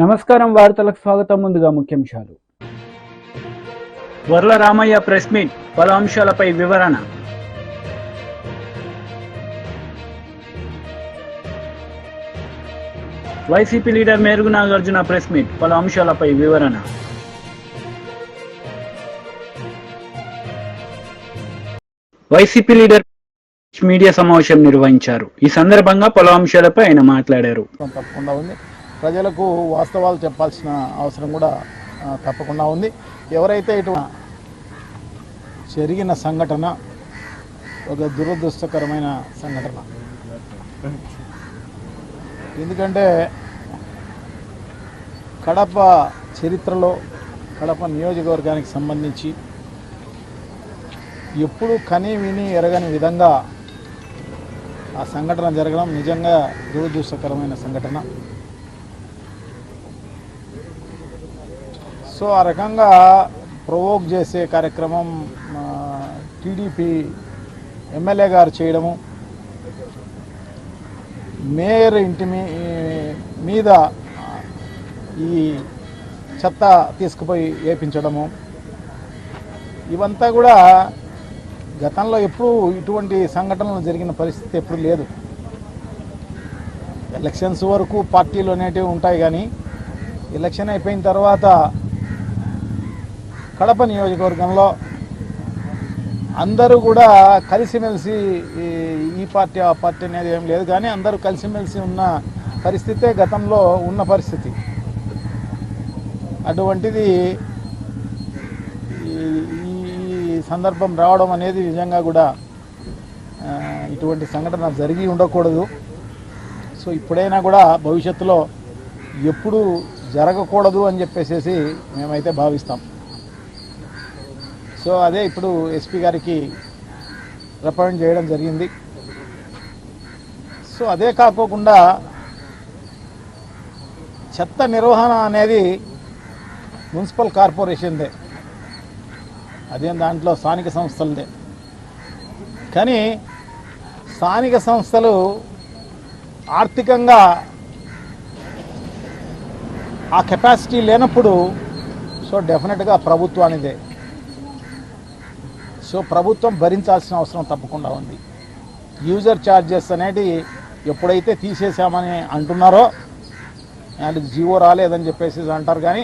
నమస్కారం వార్తలకు స్వాగతం. ముందుగా ముఖ్యాంశాలు. వర్ల రామయ్య ప్రెస్ మీట్, పలు అంశాలపై వివరణ. YCP leader Merugu Nagarjuna press meet, పలు అంశాలపై వివరణ. వైసీపీ లీడర్ మీడియా సమావేశం నిర్వహించారు. ఈ సందర్భంగా పలు అంశాలపై ఆయన మాట్లాడారు. తప్పకుండా ఉంది. ప్రజలకు వాస్తవాలు చెప్పాల్సిన అవసరం కూడా తప్పకుండా ఉంది. ఎవరైతే ఇటు జరిగిన సంఘటన ఒక దురదృష్టకరమైన సంఘటన. ఎందుకంటే కడప చరిత్రలో కడప నియోజకవర్గానికి సంబంధించి ఎప్పుడు కని విని ఎరగని విధంగా ఆ సంఘటన జరగడం నిజంగా దురదృష్టకరమైన సంఘటన. సో ఆ రకంగా ప్రొవోక్ చేసే కార్యక్రమం టీడీపీ ఎమ్మెల్యే గారు చేయడము, మేయర్ ఇంటి మీద ఈ చెత్త తీసుకుపోయి వేపించడము, ఇవంతా కూడా గతంలో ఎప్పుడూ ఇటువంటి సంఘటనలు జరిగిన పరిస్థితి ఎప్పుడు లేదు. ఎలక్షన్స్ వరకు పార్టీలు అనేటివి ఉంటాయి, కానీ ఎలక్షన్ అయిపోయిన తర్వాత కడప నియోజకవర్గంలో అందరూ కూడా కలిసిమెలిసి, ఈ పార్టీ ఆ పార్టీ అనేది ఏం లేదు, కానీ అందరూ కలిసిమెలిసి ఉన్న పరిస్థితే గతంలో ఉన్న పరిస్థితి. అటువంటిది ఈ సందర్భం రావడం అనేది నిజంగా కూడా ఇటువంటి సంఘటన జరిగి ఉండకూడదు. సో ఇప్పుడైనా కూడా భవిష్యత్తులో ఎప్పుడు జరగకూడదు అని చెప్పేసి మేమైతే భావిస్తాం. సో అదే ఇప్పుడు ఎస్పీ గారికి రిప్రజెంట్ చేయడం జరిగింది. సో అదే కాకోకుండా చెత్త నిర్వహణ అనేది మున్సిపల్ కార్పొరేషన్దే, అదేం దాంట్లో స్థానిక సంస్థలదే. కానీ స్థానిక సంస్థలు ఆర్థికంగా ఆ కెపాసిటీ లేనప్పుడు సో డెఫినెట్గా ప్రభుత్వానిదే. సో ప్రభుత్వం భరించాల్సిన అవసరం తప్పకుండా ఉంది. యూజర్ ఛార్జెస్ అనేది ఎప్పుడైతే తీసేసామని అంటున్నారో, అది జీవో రాలేదని చెప్పేసి అంటారు, కానీ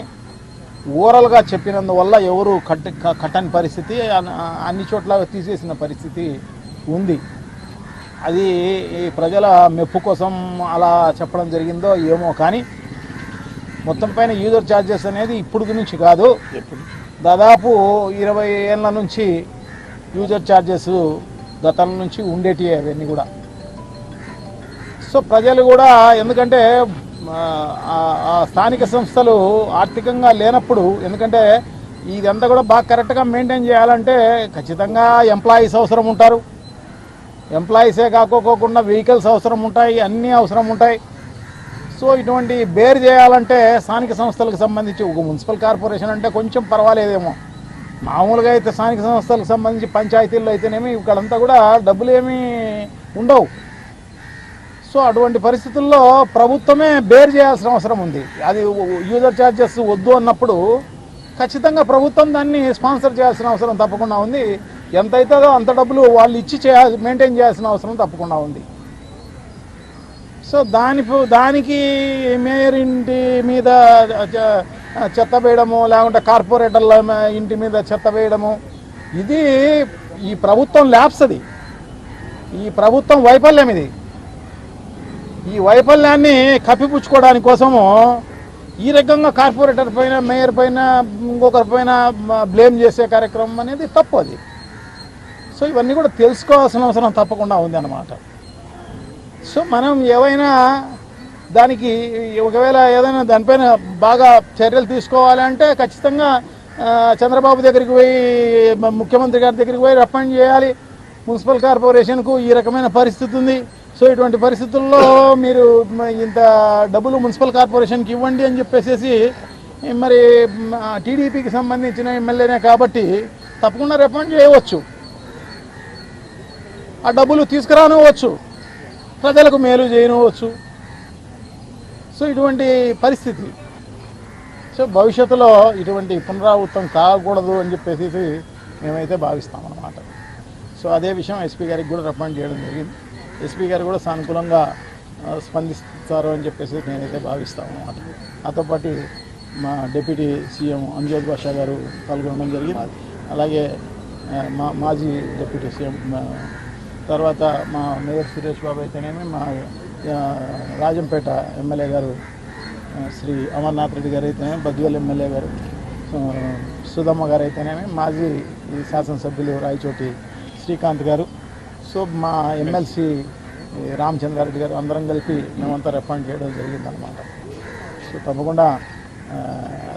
ఓవరాల్గా చెప్పినందువల్ల ఎవరు కట్టని పరిస్థితి, అన్ని చోట్ల తీసేసిన పరిస్థితి ఉంది. అది ప్రజల మెప్పు కోసం అలా చెప్పడం జరిగిందో ఏమో, కానీ మొత్తం పైన యూజర్ ఛార్జెస్ అనేది ఇప్పుడు నుంచి కాదు, దాదాపు 20 ఏళ్ళ నుంచి యూజర్ ఛార్జెస్ గతం నుంచి ఉండేటివి అవన్నీ కూడా. సో ప్రజలు కూడా, ఎందుకంటే స్థానిక సంస్థలు ఆర్థికంగా లేనప్పుడు, ఎందుకంటే ఇదంతా కూడా బాగా కరెక్ట్గా మెయింటైన్ చేయాలంటే ఖచ్చితంగా ఎంప్లాయీస్ అవసరం ఉంటారు. ఎంప్లాయీసే కాకోకుండా వెహికల్స్ అవసరం ఉంటాయి, అన్నీ అవసరం ఉంటాయి. సో ఇటువంటి బేర్ చేయాలంటే స్థానిక సంస్థలకు సంబంధించి, ఒక మున్సిపల్ కార్పొరేషన్ అంటే కొంచెం పర్వాలేదేమో, మామూలుగా అయితే స్థానిక సంస్థలకు సంబంధించి పంచాయతీల్లో అయితేనేమి ఇక్కడంతా కూడా డబ్బులు ఏమీ ఉండవు. సో అటువంటి పరిస్థితుల్లో ప్రభుత్వమే బేర్ చేయాల్సిన అవసరం ఉంది. అది యూజర్ ఛార్జెస్ వద్దు అన్నప్పుడు ఖచ్చితంగా ప్రభుత్వం దాన్ని స్పాన్సర్ చేయాల్సిన అవసరం తప్పకుండా ఉంది. ఎంత అవుతుందో అంత డబ్బులు వాళ్ళు ఇచ్చి మెయింటైన్ చేయాల్సిన అవసరం తప్పకుండా ఉంది. సో దానికి మేయర్ ఇంటి మీద చెత్త వేయడము, లేకుంటే కార్పొరేటర్ల ఇంటి మీద చెత్త వేయడము, ఇది ఈ ప్రభుత్వం ల్యాప్స్, అది ఈ ప్రభుత్వం వైఫల్యం. ఇది ఈ వైఫల్యాన్ని కప్పిపుచ్చుకోవడానికి కోసము ఈ రకంగా కార్పొరేటర్ పైన, మేయర్ పైన, ఇంకొకరి పైన బ్లేమ్ చేసే కార్యక్రమం అనేది తప్పు అది. సో ఇవన్నీ కూడా తెలుసుకోవాల్సిన అవసరం తప్పకుండా ఉంది అన్నమాట. సో మనం ఏవైనా దానికి ఒకవేళ ఏదైనా దానిపైన బాగా చర్యలు తీసుకోవాలంటే ఖచ్చితంగా చంద్రబాబు దగ్గరికి పోయి, ముఖ్యమంత్రి గారి దగ్గరికి పోయి రిప్రజెంట్ చేయాలి. మున్సిపల్ కార్పొరేషన్కు ఈ రకమైన పరిస్థితి ఉంది, సో ఇటువంటి పరిస్థితుల్లో మీరు ఇంత డబ్బులు మున్సిపల్ కార్పొరేషన్కి ఇవ్వండి అని చెప్పేసి, మరి టీడీపీకి సంబంధించిన ఎమ్మెల్యేనే కాబట్టి తప్పకుండా రిప్రజెంట్ చేయవచ్చు, ఆ డబ్బులు తీసుకురానివచ్చు, ప్రజలకు మేలు చేయనవచ్చు. సో ఇటువంటి పరిస్థితి. సో భవిష్యత్తులో ఇటువంటి పునరావృతం కాకూడదు అని చెప్పేసి మేమైతే భావిస్తామన్నమాట. సో అదే విషయం ఎస్పీ గారికి కూడా రికమెండ్ చేయడం జరిగింది. ఎస్పీ గారు కూడా సానుకూలంగా స్పందిస్తారు అని చెప్పేసి నేనైతే భావిస్తాను అన్నమాట. నాతో పాటు మా డిప్యూటీ సీఎం అంజద్ బాషా గారు పాల్గొనడం జరిగింది. అలాగే మాజీ డిప్యూటీ సీఎం, తర్వాత మా మేయర్ సురేష్ బాబు అయితేనేమి, మా రాజంపేట ఎమ్మెల్యే గారు శ్రీ అమర్నాథ్ రెడ్డి గారు అయితేనేమి, బద్వేల్ ఎమ్మెల్యే గారు సుధమ్మ గారు అయితేనేమి, మాజీ శాసనసభ్యులు రాయచోటి శ్రీకాంత్ గారు, సో మా ఎమ్మెల్సీ రామచంద్రారెడ్డి గారు అందరం కలిపి మేమంతా రికమెండ్ చేయడం జరిగిందనమాట. సో తప్పకుండా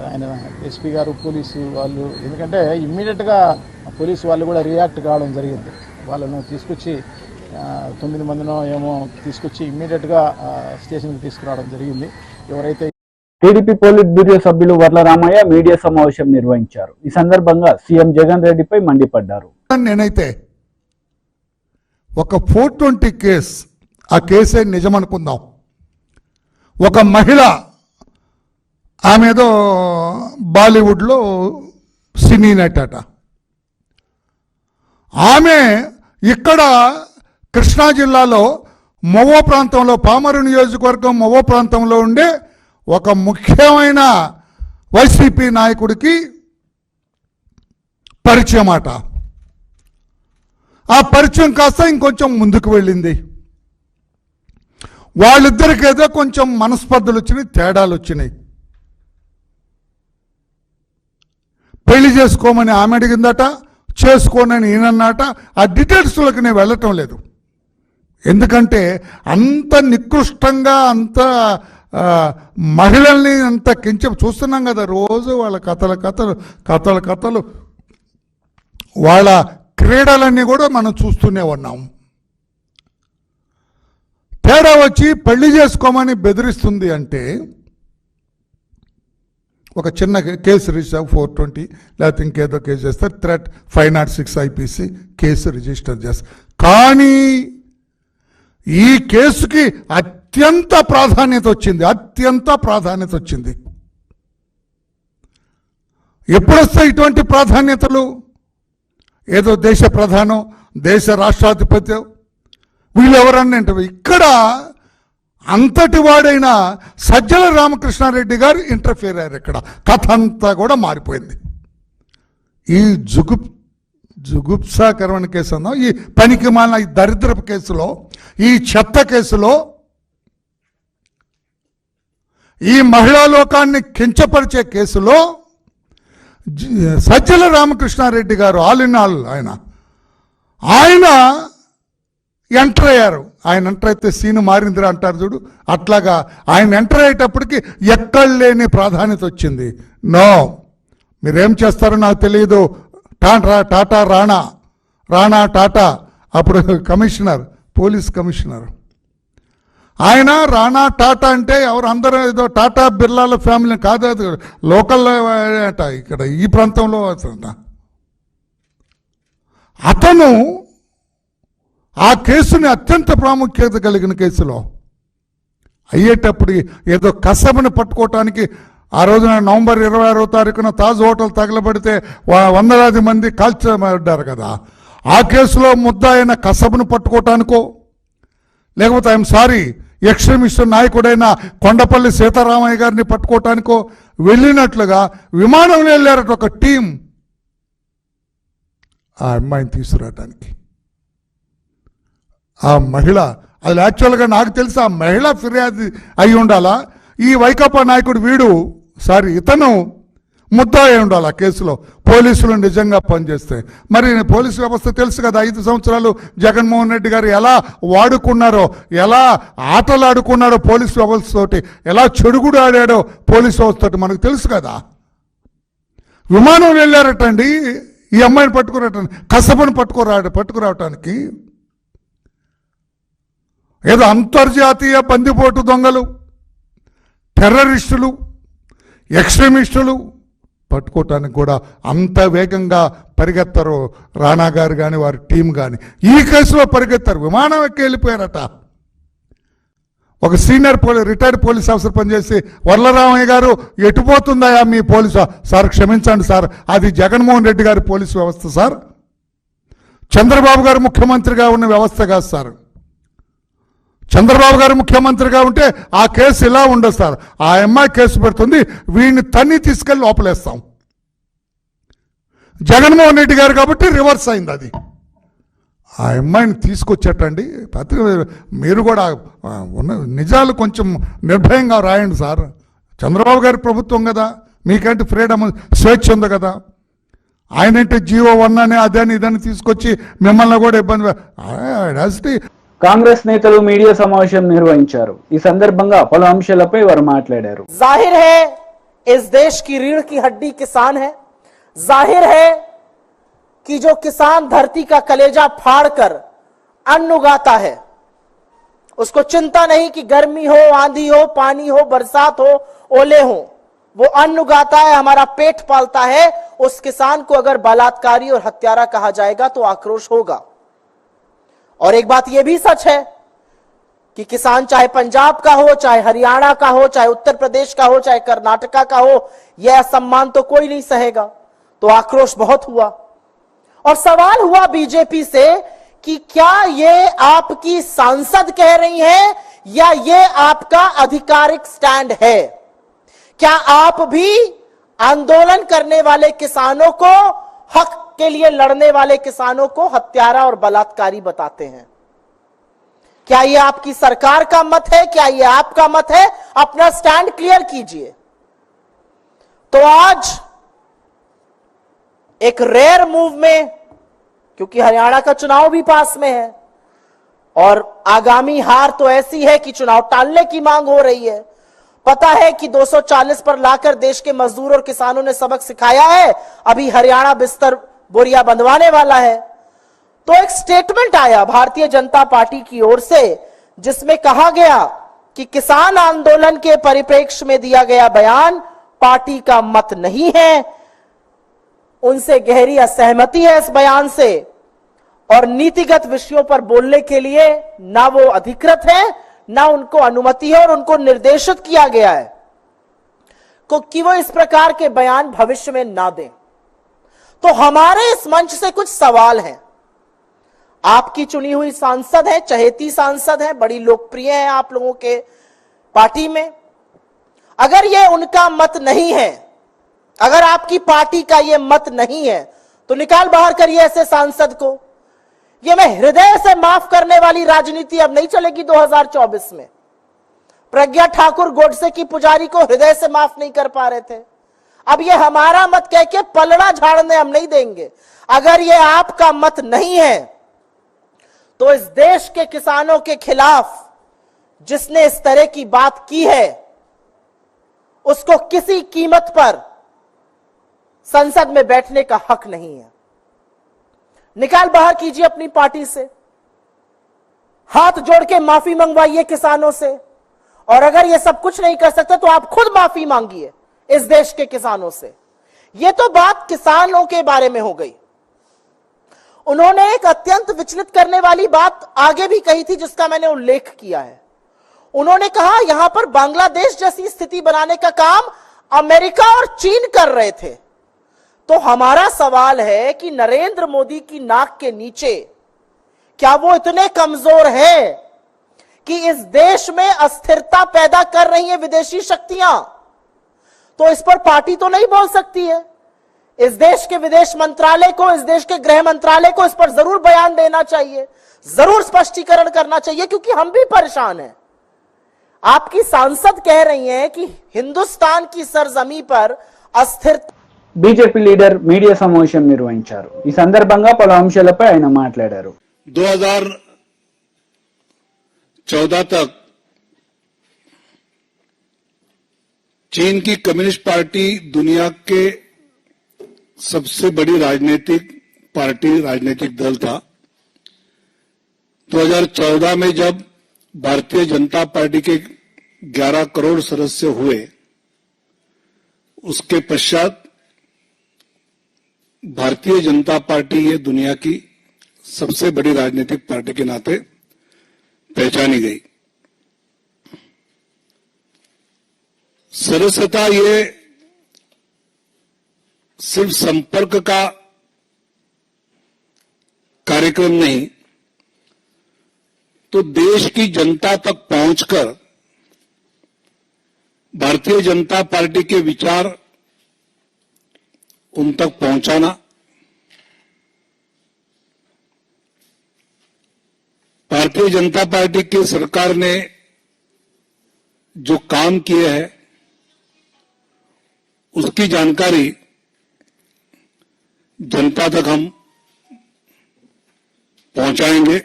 ఆయన ఎస్పీ గారు, పోలీసు వాళ్ళు, ఎందుకంటే ఇమ్మీడియట్గా పోలీసు వాళ్ళు కూడా రియాక్ట్ కావడం జరిగింది. వాళ్ళను తీసుకొచ్చి 9 మందినో ఏమో తీసుకొచ్చి ఇమ్మీడియట్గా స్టేషన్కి తీసుకురావడం జరిగింది. ఎవరైతే టీడీపీ పోలిట్ బ్యూరో సభ్యులు వర్ల రామయ్య మీడియా సమావేశం నిర్వహించారు. ఈ సందర్భంగా సీఎం జగన్ రెడ్డిపై మండిపడ్డారు. నేనైతే ఒక 420 కేసు, ఆ కేసే నిజమనుకుందాం. ఒక మహిళ, ఆమెదో బాలీవుడ్లో సినీ నటట, ఆమె ఇక్కడ కృష్ణా జిల్లాలో మొవ్వ ప్రాంతంలో, పామరు నియోజకవర్గం మొవ్వ ప్రాంతంలో ఉండే ఒక ముఖ్యమైన వైసీపీ నాయకుడికి పరిచయం అట. ఆ పరిచయం కాస్త ఇంకొంచెం ముందుకు వెళ్ళింది. వాళ్ళిద్దరికి ఏదో కొంచెం మనస్పర్ధలు వచ్చినాయి, తేడాలు వచ్చినాయి. పెళ్లి చేసుకోమని ఆమె అడిగిందట, చేసుకోనని ఈయనన్నట. ఆ డీటెయిల్స్లోకి నేను వెళ్ళటం లేదు, ఎందుకంటే అంత నికృష్టంగా, అంత మహిళల్ని అంత చూస్తున్నాం కదా రోజు. వాళ్ళ కథలు వాళ్ళ క్రీడలన్నీ కూడా మనం చూస్తూనే ఉన్నాం. తేడా వచ్చి పెళ్లి చేసుకోమని బెదిరిస్తుంది అంటే ఒక చిన్న కేసు రిజిస్టర్ 420 లేకపోతే ఇంకేదో కేసు చేస్తారు, థ్రెట్ 506 ఐపీసీ కేసు రిజిస్టర్ చేస్తారు. కానీ ఈ కేసుకి అత్యంత ప్రాధాన్యత వచ్చింది. ఎప్పుడొస్తాయి ఇటువంటి ప్రాధాన్యతలు? ఏదో దేశ ప్రధానం, దేశ రాష్ట్రాధిపతి, వీళ్ళెవరన్నా అంటే ఇక్కడ అంతటి వాడైన సజ్జల రామకృష్ణారెడ్డి గారు ఇంటర్ఫియర్ అయ్యారు. ఇక్కడ కథ అంతా కూడా మారిపోయింది. ఈ జుగుప్సాకరమైన కేసు అన్నా, ఈ పనికి మాలిన ఈ దరిద్రపు కేసులో, ఈ చెత్త కేసులో, ఈ మహిళా లోకాన్ని కించపరిచే కేసులో సజ్జల రామకృష్ణారెడ్డి గారు ఆల్ ఇన్ ఆల్ ఆయన ఎంటర్ అయ్యారు. ఆయన ఎంటర్ అయితే సీను మారిందిరా అంటారు చూడు, అట్లాగా ఆయన ఎంటర్ అయ్యేటప్పటికి ఎక్కడ లేని ప్రాధాన్యత వచ్చింది. నో, మీరేం చేస్తారో నాకు తెలియదు. టాటా రాణా టాటా అప్పుడు కమిషనర్, పోలీస్ కమిషనర్, ఆయన రాణా టాటా అంటే ఎవరు, అందరూ ఏదో టాటా బిర్లాల ఫ్యామిలీ కాదు, అది లోకల్ అట, ఇక్కడ ఈ ప్రాంతంలో అతను ఆ కేసుని అత్యంత ప్రాముఖ్యత కలిగిన కేసులో అయ్యేటప్పుడు ఏదో కసబని పట్టుకోవటానికి ఆ రోజున నవంబర్ 26వ తారీఖున తాజ్ హోటల్ తగలబడితే వందలాది మంది కాల్చబడ్డారు కదా. ఆ కేసులో ముద్దాయిన కసబను పట్టుకోవటానికో, లేకపోతే ఐఎమ్ సారీ ఎక్స్ట్రీమిస్ట్ నాయకుడైన కొండపల్లి సీతారామయ్య గారిని పట్టుకోవటానికో వెళ్ళినట్లుగా విమానంలో వెళ్ళారట ఒక టీం ఆ అమ్మాయిని తీసుకురావటానికి. ఆ మహిళ, అది యాక్చువల్గా నాకు తెలిసి ఆ మహిళ ఫిర్యాదు అయి ఉండాలా, ఈ వైకాపా నాయకుడు ఇతను ముద్దాయి ఉండాలి ఆ కేసులో. పోలీసులు నిజంగా పనిచేస్తే మరి పోలీసు వ్యవస్థ తెలుసు కదా, 5 సంవత్సరాలు జగన్మోహన్ రెడ్డి గారు ఎలా వాడుకున్నారో, ఎలా ఆటలాడుకున్నారో పోలీసు వ్యవస్థతోటి, ఎలా చెడుగుడు ఆడాడో పోలీసు వ్యవస్థతోటి మనకు తెలుసు కదా. విమానం వెళ్ళారటండి ఈ అమ్మాయిని పట్టుకురావటానికి, కసబను పట్టుకురావటానికి. ఏదో అంతర్జాతీయ బందిపోటు దొంగలు, టెర్రరిస్టులు, ఎక్స్ట్రీమిస్టులు పట్టుకోవటానికి కూడా అంత వేగంగా పరిగెత్తారు రాణా గారు కానీ వారి టీం కానీ. ఈ కేసులో పరిగెత్తారు, విమానం ఎక్కి వెళ్ళిపోయారట. ఒక సీనియర్ రిటైర్డ్ పోలీస్ ఆఫీసర్ పనిచేసి వరలరామయ్య గారు ఎటుపోతుందయా మీ పోలీసు సార్ క్షమించండి సార్, అది జగన్మోహన్ రెడ్డి గారి పోలీసు వ్యవస్థ సార్, చంద్రబాబు గారు ముఖ్యమంత్రిగా ఉన్న వ్యవస్థ కాదు సార్. చంద్రబాబు గారు ముఖ్యమంత్రిగా ఉంటే ఆ కేసు ఇలా ఉండదు సార్. ఆ అమ్మాయి కేసు పెడుతుంది, వీడిని తన్ని తీసుకెళ్ళి లోపలేస్తాం. జగన్మోహన్ రెడ్డి గారు కాబట్టి రివర్స్ అయింది అది. ఆ అమ్మాయిని తీసుకొచ్చేటండి మీరు కూడా ఉన్న నిజాలు కొంచెం నిర్భయంగా రాయండి సార్. చంద్రబాబు గారి ప్రభుత్వం కదా, మీకంటే ఫ్రీడమ్ స్వేచ్ఛ ఉంది కదా. ఆయనంటే GO1 అని అదని ఇదని తీసుకొచ్చి మిమ్మల్ని కూడా ఇబ్బంది. కాంగ్రెస్ నేతలు మీడియా సమావేశం నిర్వహించారు. ఈ సందర్భంగా పలు అంశాలపై వారు మాట్లాడారు. जाहिर है इस देश की रीढ़ की हड्डी किसान है। जाहिर है कि जो किसान धरती का कलेजा फाड़कर अन्न उगाता है, उसको चिंता नहीं कि गर्मी हो, आंधी हो, पानी हो, बरसात हो, ओले हो, वो अन्न उगाता है, हमारा पेट पालता है। उस किसान को अगर बलात्कारी और हत्यारा कहा जाएगा तो आक्रोश होगा। और एक बात यह भी सच है कि किसान चाहे पंजाब का हो, चाहे हरियाणा का हो, चाहे उत्तर प्रदेश का हो, चाहे कर्नाटका का हो, यह असम्मान तो कोई नहीं सहेगा। तो आक्रोश बहुत हुआ और सवाल हुआ बीजेपी से कि क्या ये आपकी सांसद कह रही हैं या ये आपका आधिकारिक स्टैंड है? क्या आप भी आंदोलन करने वाले किसानों को, हक के लिए लड़ने वाले किसानों को हत्यारा और बलात्कारी बताते हैं? क्या ये आपकी सरकार का मत है? क्या ये आपका मत है? अपना स्टैंड क्लियर कीजिए। तो आज एक रेयर मूव में, क्योंकि हरियाणा का चुनाव भी पास में है और आगामी हार तो ऐसी है कि चुनाव टालने की मांग हो रही है। पता है कि 240 पर लाकर देश के मजदूर और किसानों ने सबक सिखाया है, अभी हरियाणा बिस्तर बोरिया बंधवाने वाला है। तो एक स्टेटमेंट आया भारतीय जनता पार्टी की ओर से जिसमें कहा गया कि किसान आंदोलन के परिप्रेक्ष्य में दिया गया बयान पार्टी का मत नहीं है, उनसे गहरी असहमति है इस बयान से और नीतिगत विषयों पर बोलने के लिए ना वो अधिकृत है, ना उनको अनुमति है और उनको निर्देशित किया गया है कि वो इस प्रकार के बयान भविष्य में ना दें। तो हमारे इस मंच से कुछ सवाल हैं। आपकी चुनी हुई सांसद है, चहेती सांसद है, बड़ी लोकप्रिय है आप लोगों के पार्टी में। अगर ये उनका मत नहीं है, अगर आपकी पार्टी का ये मत नहीं है, तो निकाल बाहर करिए ऐसे सांसद को। ये मैं हृदय से माफ करने वाली राजनीति अब नहीं चलेगी 2024 में। प्रज्ञा ठाकुर गोडसे की पुजारी को हृदय से माफ नहीं कर पा रहे थे, अब ये हमारा मत कह के पलड़ा झाड़ने हम नहीं देंगे। अगर ये आपका मत नहीं है तो इस देश के किसानों के खिलाफ जिसने इस तरह की बात की है उसको किसी कीमत पर संसद में बैठने का हक नहीं है। निकाल बाहर कीजिए अपनी पार्टी से, हाथ जोड़ के माफी मंगवाइए किसानों से, और अगर ये सब कुछ नहीं कर सकते तो आप खुद माफी मांगिए इस देश के किसानों से। ये तो बात किसानों के बारे में हो गई। उन्होंने एक अत्यंत विचलित करने वाली बात आगे भी कही थी जिसका मैंने उल्लेख किया है। उन्होंने कहा यहां पर बांग्लादेश जैसी स्थिति बनाने का काम अमेरिका और चीन कर रहे थे। तो हमारा सवाल है कि नरेंद्र मोदी की नाक के नीचे क्या वो इतने कमजोर है कि इस देश में अस्थिरता पैदा कर रही है विदेशी शक्तियां? तो इस पर पार्टी तो नहीं बोल सकती है। इस देश के विदेश मंत्रालय को, इस देश के गृह मंत्रालय को इस पर जरूर बयान देना चाहिए, जरूर स्पष्टीकरण करना चाहिए, क्योंकि हम भी परेशान हैं। आपकी सांसद कह रही हैं कि हिंदुस्तान की सरजमी पर अस्थिरता। బీజేపీ లీడర్ మీడియా సమావేశం నిర్వహించారు. ఈ సందర్భంగా పలు అంశాలపై ఆయన మాట్లాడారు. 2014 तक चीन की कम्युनिस्ट पार्टी दुनिया के सबसे बड़ी राजनीतिक दल था। 2014 में जब भारतीय जनता पार्टी के 11 करोड़ सदस्य हुए, उसके पश्चात भारतीय जनता पार्टी ये दुनिया की सबसे बड़ी राजनीतिक पार्टी के नाते पहचानी गई। सदस्यता ये सिर्फ संपर्क का कार्यक्रम नहीं, तो देश की जनता तक पहुंचकर भारतीय जनता पार्टी के विचार उन तक पहुंचाना, भारतीय जनता पार्टी की सरकार ने जो काम किए हैं उसकी जानकारी जनता तक हम पहुंचाएंगे।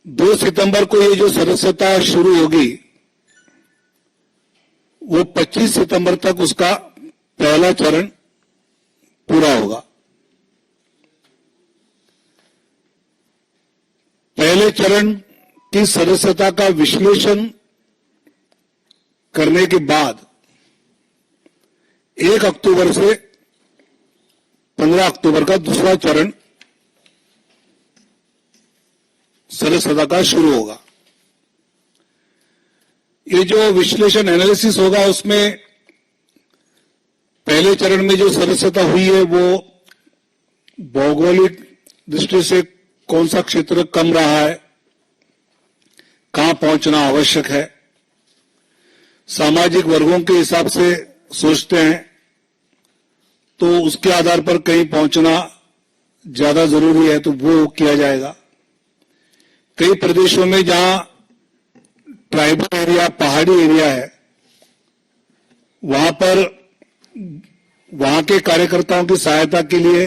2 सितंबर को ये जो सदस्यता शुरू होगी वो 25 सितंबर तक उसका पहला चरण पूरा होगा। पहले चरण की सदस्यता का विश्लेषण करने के बाद 1 अक्टूबर से 15 अक्टूबर का दूसरा चरण सदस्यता का शुरू होगा। ये जो विश्लेषण एनालिसिस होगा उसमें पहले चरण में जो सदस्यता हुई है वो भौगोलिक दृष्टि से कौन सा क्षेत्र कम रहा है, कहां पहुंचना आवश्यक है, सामाजिक वर्गों के हिसाब से सोचते हैं तो उसके आधार पर कहीं पहुंचना ज्यादा जरूरी है तो वो किया जाएगा। कई प्रदेशों में जहां ट्राइबल एरिया, पहाड़ी एरिया है, वहां पर वहां के कार्यकर्ताओं की सहायता के लिए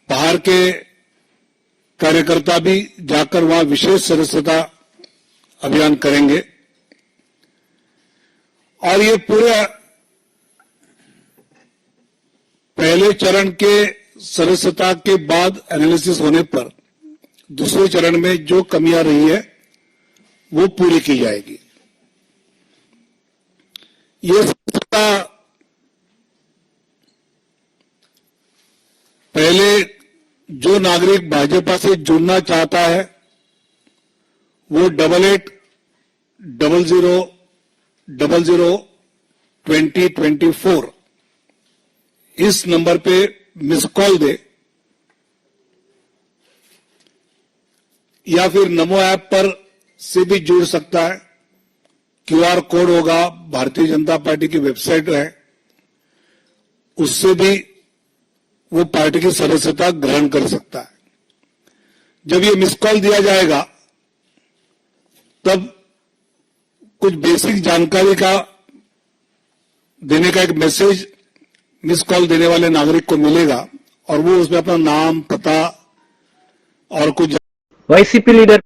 बाहर के कार्यकर्ता भी जाकर वहां विशेष सदस्यता अभियान करेंगे। और ये पूरे पहले चरण के सदस्यता के बाद एनालिसिस होने पर दूसरे चरण में जो कमियां रही है वो पूरी की जाएगी। ये सदस्यता पहले जो नागरिक भाजपा से जुड़ना चाहता है वो 8800002024 इस नंबर पे मिस कॉल दे या फिर नमो ऐप पर से भी जुड़ सकता है। क्यूआर कोड होगा, भारतीय जनता पार्टी की वेबसाइट है, उससे भी वो पार्टी की सदस्यता ग्रहण कर सकता है। जब ये मिस कॉल दिया जाएगा तब कुछ बेसिक जानकारी का देने का एक मैसेज मिस कॉल देने वाले नागरिक को मिलेगा और वो उसमें अपना नाम, पता और कुछ వైసీపీ లీడర్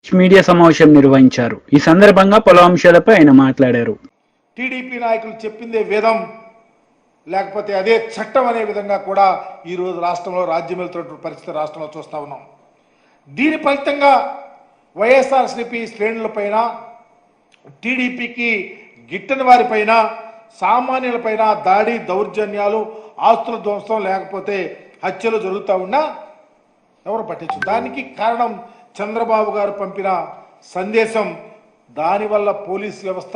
మీడియా సమావేశం నిర్వహించారు. ఈ సందర్భంగా పలు అంశాలపై ఆయన మాట్లాడారు. టీడీపీ నాయకులు చెప్పిందే వేదం లేకపోతే అదే చట్టం అనే విధంగా కూడా ఈరోజు రాష్ట్రంలో రాజ్యం వెళ్తున్నటువంటి పరిస్థితి రాష్ట్రంలో చూస్తా ఉన్నాం. దీని ఫలితంగా వైఎస్ఆర్సీపీ శ్రేణులపైన, టీడీపీకి గిట్టని వారిపైన, సామాన్యులపైన దాడి, దౌర్జన్యాలు, ఆస్తుల ధ్వంసం లేకపోతే హత్యలు జరుగుతూ ఉన్నా ఎవరు పట్టించు. దానికి కారణం చంద్రబాబు గారు పంపిన సందేశం. దానివల్ల పోలీస్ వ్యవస్థ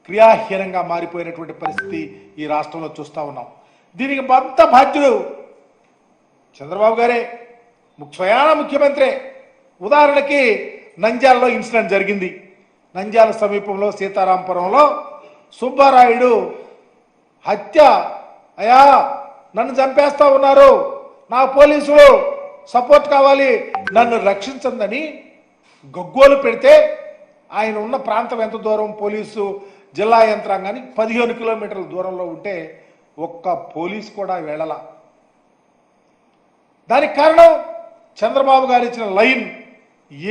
క్రియాహీనంగా మారిపోయినటువంటి పరిస్థితి ఈ రాష్ట్రంలో చూస్తూ ఉన్నాం. దీనికి అంత బాధ్యుడు చంద్రబాబు గారే, స్వయాన ముఖ్యమంత్రి. ఉదాహరణకి నంద్యాలలో ఇన్సిడెంట్ జరిగింది. నంద్యాల సమీపంలో సీతారాంపురంలో సుబ్బారాయుడు హత్య, అయ్యా నన్ను చంపేస్తా ఉన్నారు, నా పోలీసులు సపోర్ట్ కావాలి, నన్ను రక్షించందని గగ్గోలు పెడితే ఆయన ఉన్న ప్రాంతం ఎంత దూరం, పోలీసు జిల్లా యంత్రాంగానికి 15 కిలోమీటర్ల దూరంలో ఉంటే ఒక్క పోలీసు కూడా వెళ్ళాల. దానికి కారణం చంద్రబాబు గారు ఇచ్చిన లైన్.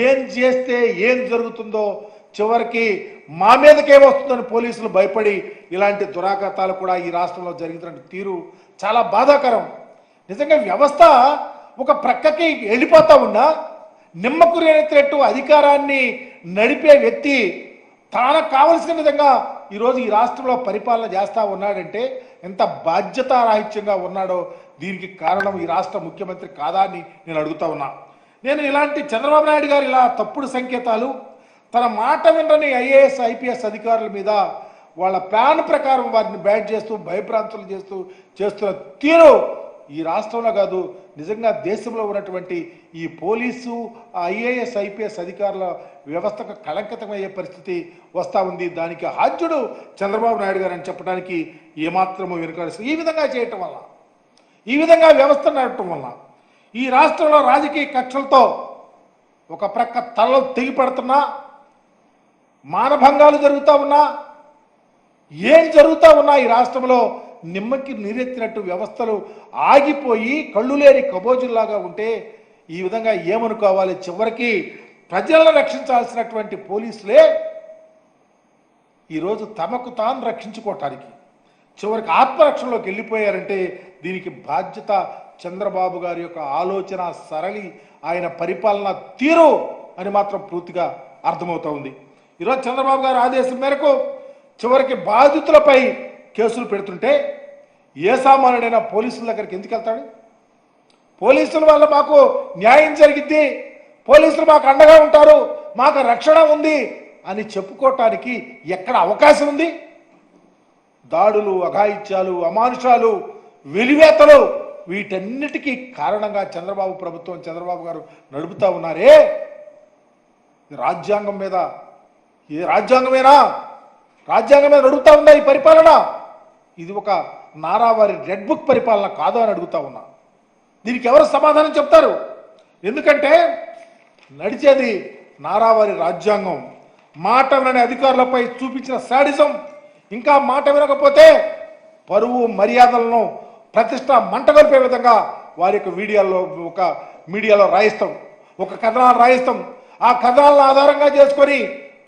ఏం చేస్తే ఏం జరుగుతుందో, చివరికి మా మీదకే వస్తుందని పోలీసులు భయపడి ఇలాంటి దురాఘాతాలు కూడా ఈ రాష్ట్రంలో జరుగుతున్న తీరు చాలా బాధాకరం. నిజంగా వ్యవస్థ ఒక ప్రక్కకి వెళ్ళిపోతా ఉన్నా నిమ్మకురేనెత్తేట్టు అధికారాన్ని నడిపే వ్యక్తి తనకు కావలసిన విధంగా ఈరోజు ఈ రాష్ట్రంలో పరిపాలన చేస్తూ ఉన్నాడంటే ఎంత బాధ్యతారాహిత్యంగా ఉన్నాడో దీనికి కారణం ఈ రాష్ట్ర ముఖ్యమంత్రి కాదా అని నేను అడుగుతా ఉన్నా. నేను ఇలాంటి చంద్రబాబు నాయుడు గారు ఇలా తప్పుడు సంకేతాలు, తన మాట వినని ఐఏఎస్ ఐపీఎస్ అధికారుల మీద వాళ్ళ ప్లాన్ ప్రకారం వారిని బ్యాట్ చేస్తూ భయభ్రాంతులు చేస్తున్న తీరు ఈ రాష్ట్రంలో కాదు, నిజంగా దేశంలో ఉన్నటువంటి ఈ పోలీసు ఐఏఎస్ ఐపీఎస్ అధికారుల వ్యవస్థకు కళంకితమయ్యే పరిస్థితి వస్తూ ఉంది. దానికి హాజ్యుడు చంద్రబాబు నాయుడు గారు అని చెప్పడానికి ఏమాత్రము వెనుకాడుస్తుంది. ఈ విధంగా చేయటం వల్ల, ఈ విధంగా వ్యవస్థ నడపటం వల్ల ఈ రాష్ట్రంలో రాజకీయ కక్షలతో ఒక ప్రక్క తలలు తెగిపడుతున్నా, మానభంగాలు జరుగుతూ ఉన్నా, ఏం జరుగుతూ ఉన్నా ఈ రాష్ట్రంలో నిమ్మకి నీరెత్తినట్టు వ్యవస్థలు ఆగిపోయి కళ్ళు లేని కబోజుల్లాగా ఉంటే ఈ విధంగా ఏమనుకోవాలి? చివరికి ప్రజలను రక్షించాల్సినటువంటి పోలీసులే ఈరోజు తమకు తాను రక్షించుకోవటానికి చివరికి ఆత్మరక్షణలోకి వెళ్ళిపోయారంటే దీనికి బాధ్యత చంద్రబాబు గారి యొక్క ఆలోచన సరళి, ఆయన పరిపాలన తీరు అని మాత్రం పూర్తిగా అర్థమవుతా ఉంది. ఈరోజు చంద్రబాబు గారి ఆదేశం మేరకు చివరికి బాధితులపై కేసులు పెడుతుంటే ఏ సామాన్యుడైనా పోలీసుల దగ్గరికి ఎందుకు వెళ్తాడు? పోలీసుల వల్ల మాకు న్యాయం జరిగిద్ది, పోలీసులు మాకు అండగా ఉంటారు, మాకు రక్షణ ఉంది అని చెప్పుకోవటానికి ఎక్కడ అవకాశం ఉంది? దాడులు, అఘాయిత్యాలు, అమానుషాలు, వెలివేతలు వీటన్నిటికీ కారణంగా చంద్రబాబు ప్రభుత్వం, చంద్రబాబు గారు నడుపుతా ఉన్నారే. రాజ్యాంగం మీద, ఏ రాజ్యాంగమేనా? రాజ్యాంగం మీద నడుపుతా ఉందా ఈ పరిపాలన? ఇది ఒక నారావారి రెడ్ బుక్ పరిపాలన కాదు అని అడుగుతా ఉన్నా. దీనికి ఎవరు సమాధానం చెప్తారు? ఎందుకంటే నడిచేది నారావారి రాజ్యాంగం. మాట వినని అధికారులపై చూపించిన శాడిజం, ఇంకా మాట వినకపోతే పరువు మర్యాదలను ప్రతిష్ట మంటగొల్పే విధంగా వారి యొక్క మీడియాలో రాయిస్తాం, ఒక కథనాలు రాయిస్తాం. ఆ కథనాలను ఆధారంగా చేసుకొని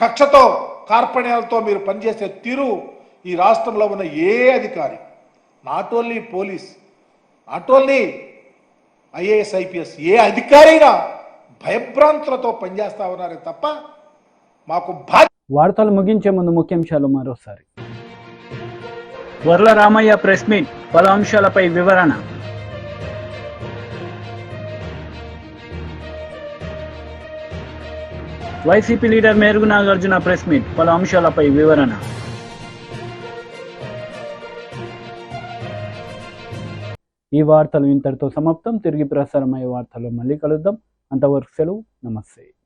కక్షతో, కార్పణ్యాలతో మీరు పనిచేసే తీరు ఈ రాష్ట్రంలో ఉన్న ఏ అధికారి, not only police, not only IAS IPS, ఏ అధికారి అయినా భయభ్రాంతులతో పనిచేస్తా ఉన్నారే తప్ప మాకు వార్తలు ముగించే ముందు ముఖ్యాంశాలు మరోసారి. వర్ల రామయ్య ప్రెస్ మీట్, పలు అంశాలపై వివరణ. YCP leader Merugu Nagarjuna press meet, పలు అంశాలపై వివరణ. ఈ వార్తలు ఇంతటితో సమాప్తం. తిరిగి ప్రసారమయ్యే వార్తల్లో మళ్ళీ కలుద్దాం. అంతవరకు సెలవు. నమస్తే.